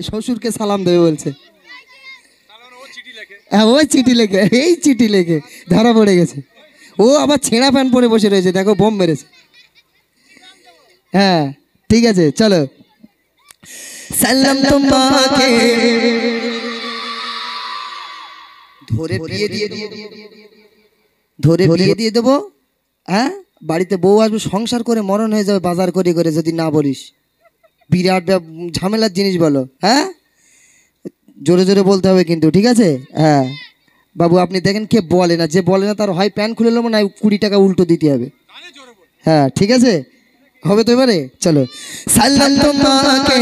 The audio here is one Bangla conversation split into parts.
শ্বশুরকে সালাম দেবে বলছে। হ্যাঁ ওই চিঠি লেখে, এই চিঠি লেখে ধরা পড়ে গেছে। ও আবার ছেঁড়া প্যান্ট পরে বসে রয়েছে, দেখো বোম মেরেছে। হ্যাঁ ঠিক আছে চলো। সালাম তোমাকে ধরে বিয়ে দিয়ে দেবো, ধরে বিয়ে দিয়ে দেবো। হ্যাঁ বাড়িতে বউ আসবে, সংসার করে মরণ হয়ে যাবে বাজার করে করে যদি না বলিস। বিরাট ঝামেলার জিনিস বলো। হ্যাঁ জোরে জোরে বলতে হবে কিন্তু, ঠিক আছে? হ্যাঁ বাবু আপনি দেখেন কে বলে না, যে বলে না তার হয় প্যান্ট খুলে নেবো না 20 টাকা উল্টো দিতে হবে। হ্যাঁ ঠিক আছে হবে তো এবারে চলো। সালাম তোমাকে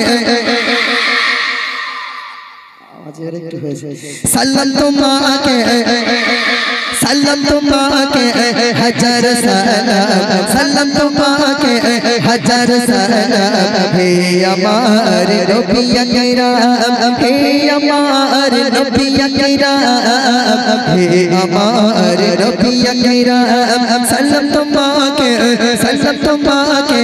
সালাম তোমাকে, সালাম তোমাকে হাজার সালাম, সালাম তোমাকে হাজার সালাম। হে আমার নবী আকরাম, হে আমার নবী আকরাম, হে আমার নবী আকরাম। সালাম তোমাকে, সালাম তোমাকে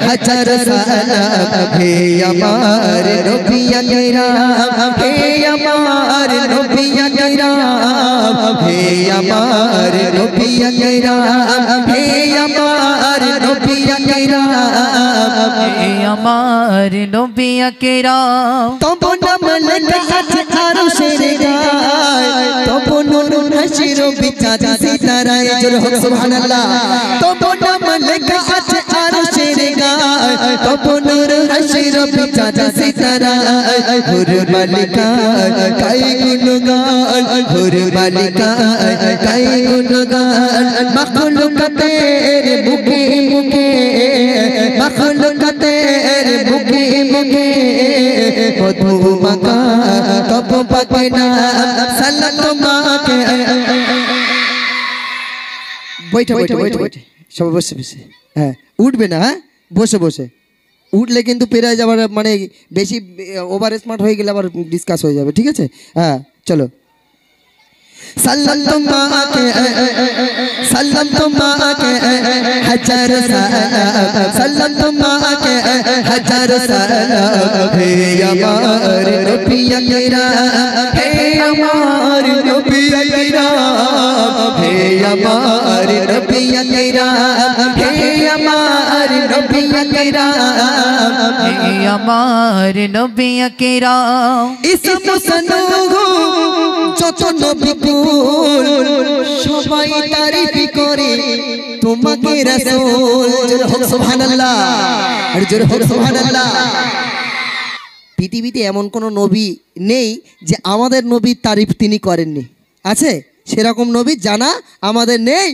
হাজার সালাম। হে আমার নবী আকরাম, হে আমার নবী আকরাম, হে আমার নবী আকরাম, হে আমার নবী আকরাম, হে আমার নবী আকরাম। তব নাম লেখা আছে আরশের গায়, তব নূর হাসির বিচার সিতারায়। জোরে হোক সুবহানাল্লাহ। তব নাম লেখা আছে আরশের গায়, তব নূর হাসির বিচার সিতারায়। হুর মালিকা গায় গুণগান, হুর মালিকা গায় গুণগান। মখলুকাতের মুখে মুখে, মখলুকাতের মুখে মুখে মধু মাখা তব পাকে নাম। সালাম তোমাকে। বৈঠে বৈঠে বৈঠে বৈঠে সবাই বসে বসে। হ্যাঁ উঠবে না, হ্যাঁ বসে বসে। উঠলে কিন্তু পেরায় যাবার, মানে বেশি ওভার স্মার্ট হয়ে গেলে আবার ডিসকাস হয়ে যাবে, ঠিক আছে? হ্যাঁ চলো। সালাম তোমাকে, সালাম তোমাকে হাজার সালাম, সালাম তোমাকে হাজার সালাম। হে আমার নবী আকরাম, হে আমার নবী আকরাম, হে আমার নবী আকরাম, হে আমার নবী আকরাম, হে আমার নবী আকরাম। ইসম সনগো যত নবী কুল সবাই তারিফ করে তোমাকে রাসূল। জোরে হোক সুবহানাল্লাহ, আর জোরে হোক সুবহানাল্লাহ। পৃথিবীতে এমন কোনো নবী নেই যে আমাদের নবীর তারিফ তিনি করেননি। আছে সেরকম নবী জানা আমাদের নেই।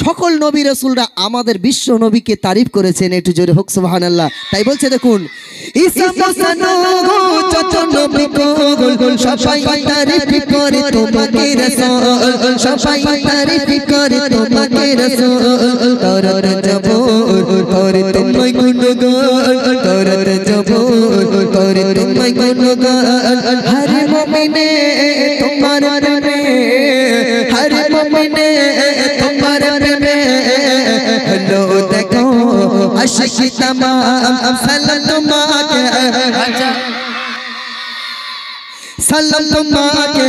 সকল নবী রাসূলরা আমাদের বিশ্ব নবীকে তারিফ করেছেন। একটু জোরে হোক সুবহানাল্লাহ। তাই বলছে দেখুন, ইসম সনগো যত নবী কুল সবাই তারিফ করে তোমাকে রাসূল, সবাই তারিফ করে তোমাকে রাসূল। তরত জবর করে তোমায় গুণগান, তরত জবর করে তোমায় গুণগান। হর মুমিনে তোমার প্রেমে, হর মুমিনে তোমার প্রেমে হলো দেখো আশিক तमाम। সালাম তোমাকে, সালাম তোমাকে,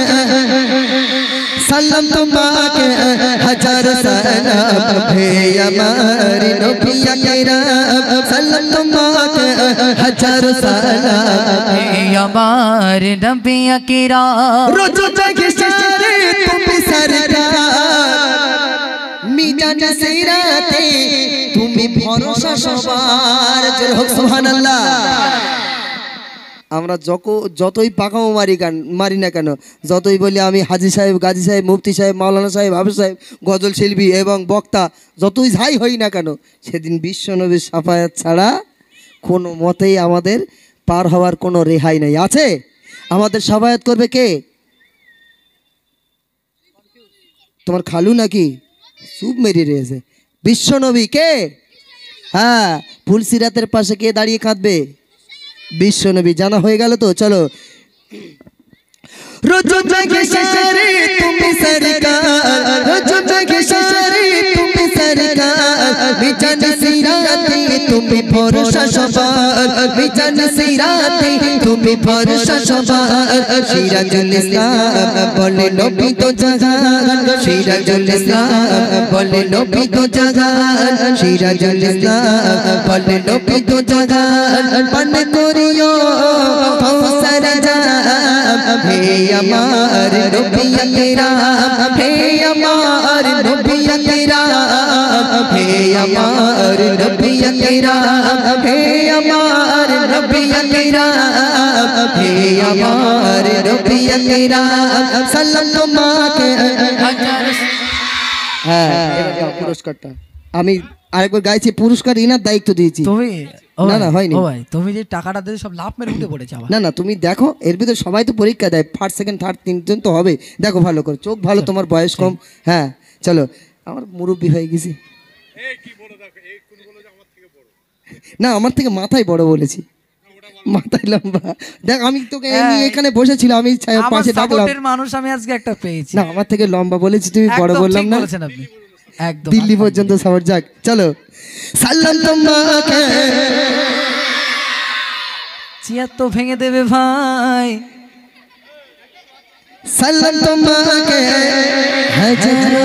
সালাম তোমাকে হাজার সালাম। হে আমার নবী আকরাম, সালাম তোমাকে হাজার সালাম। হে আমার নবী আকরাম। রোজ জাগে সারে তুমি সরকার, মিজান সিরাতে তুমি ভরসা সবার। জোরে হোক সুবহানাল্লাহ। আমরা যতই পাকামো মারি না কেন, যতই বলি আমি হাজি সাহেব, গাজী সাহেব, মুফতি সাহেব, মাওলানা সাহেব, হাফেজ সাহেব, গজল শিল্পী এবং বক্তা যতই যাই হই না কেন, সেদিন বিশ্বনবীর শাফায়াত ছাড়া কোনো মতেই আমাদের পার হওয়ার কোনো রেহাই নেই। আছে আমাদের শাফায়াত করবে কে? তোমার খালু নাকি? চুপ মেরে রয়েছে। বিশ্বনবী কে? হ্যাঁ ফুলসিরাতের পাশে কে দাঁড়িয়ে কাঁদবে? বিশ্বনবী। জানা হয়ে গেল তো? চলো। रोज जगे सारे तुम सरकार रोज जगे सारे तुम सरकार बिचन सिराते तुम भरोसा सवार बिचन सिराते तुम भरोसा सवार सिराजुल इस्लाम बोले नबी तो जहान सिराजुल इस्लाम बोले नबी तो जहान सिराजुल इस्लाम बोले नबी तो जहान पन करियो कौसर जाम हे अमार नबी किराम हे अमार नबी किराम हे अमार नबी किराम हे अमार नबी किराम हे अमार नबी किराम सल्लम तुम्हाके হ্যাঁ এবার দাও পুরস্কারটা আমি আরেকবার গাইছি পুরস্কার ইনার দায়িত্ব দিয়েছি তুমি না না হয়নি ও ভাই তুমি যে টাকাটা দিয়ে সব লাভ মেরে উঠে পড়েছে আবার না না তুমি দেখো এর ভিতরে সবাই তো পরীক্ষা দেয় ফার্স্ট সেকেন্ড থার্ড তিনজন তো হবে দেখো ভালো করে চোখ ভালো তোমার বয়স কম হ্যাঁ চলো আমার মুরব্বি হয়ে গেছি না আমার থেকে মাথায় বড় বলেছি মাথায় লম্বা দেখ আমি তোকে এমনি এখানে বসেছিলাম আমি আমার পাশে ডাকলাম সাপোর্টের মানুষ আমি আজকে একটা পেয়েছি না আমার থেকে লম্বা বলেছি তুমি বড় একদম বললাম ঠিক না বলেছেন আপনি একদম দিল্লি পর্যন্ত সাপোর্ট যাক চলো সাল্লাম তোমাকে চেয়ার তো ভেঙে দেবে ভাই সাল্লাম তোমাকে হাজারো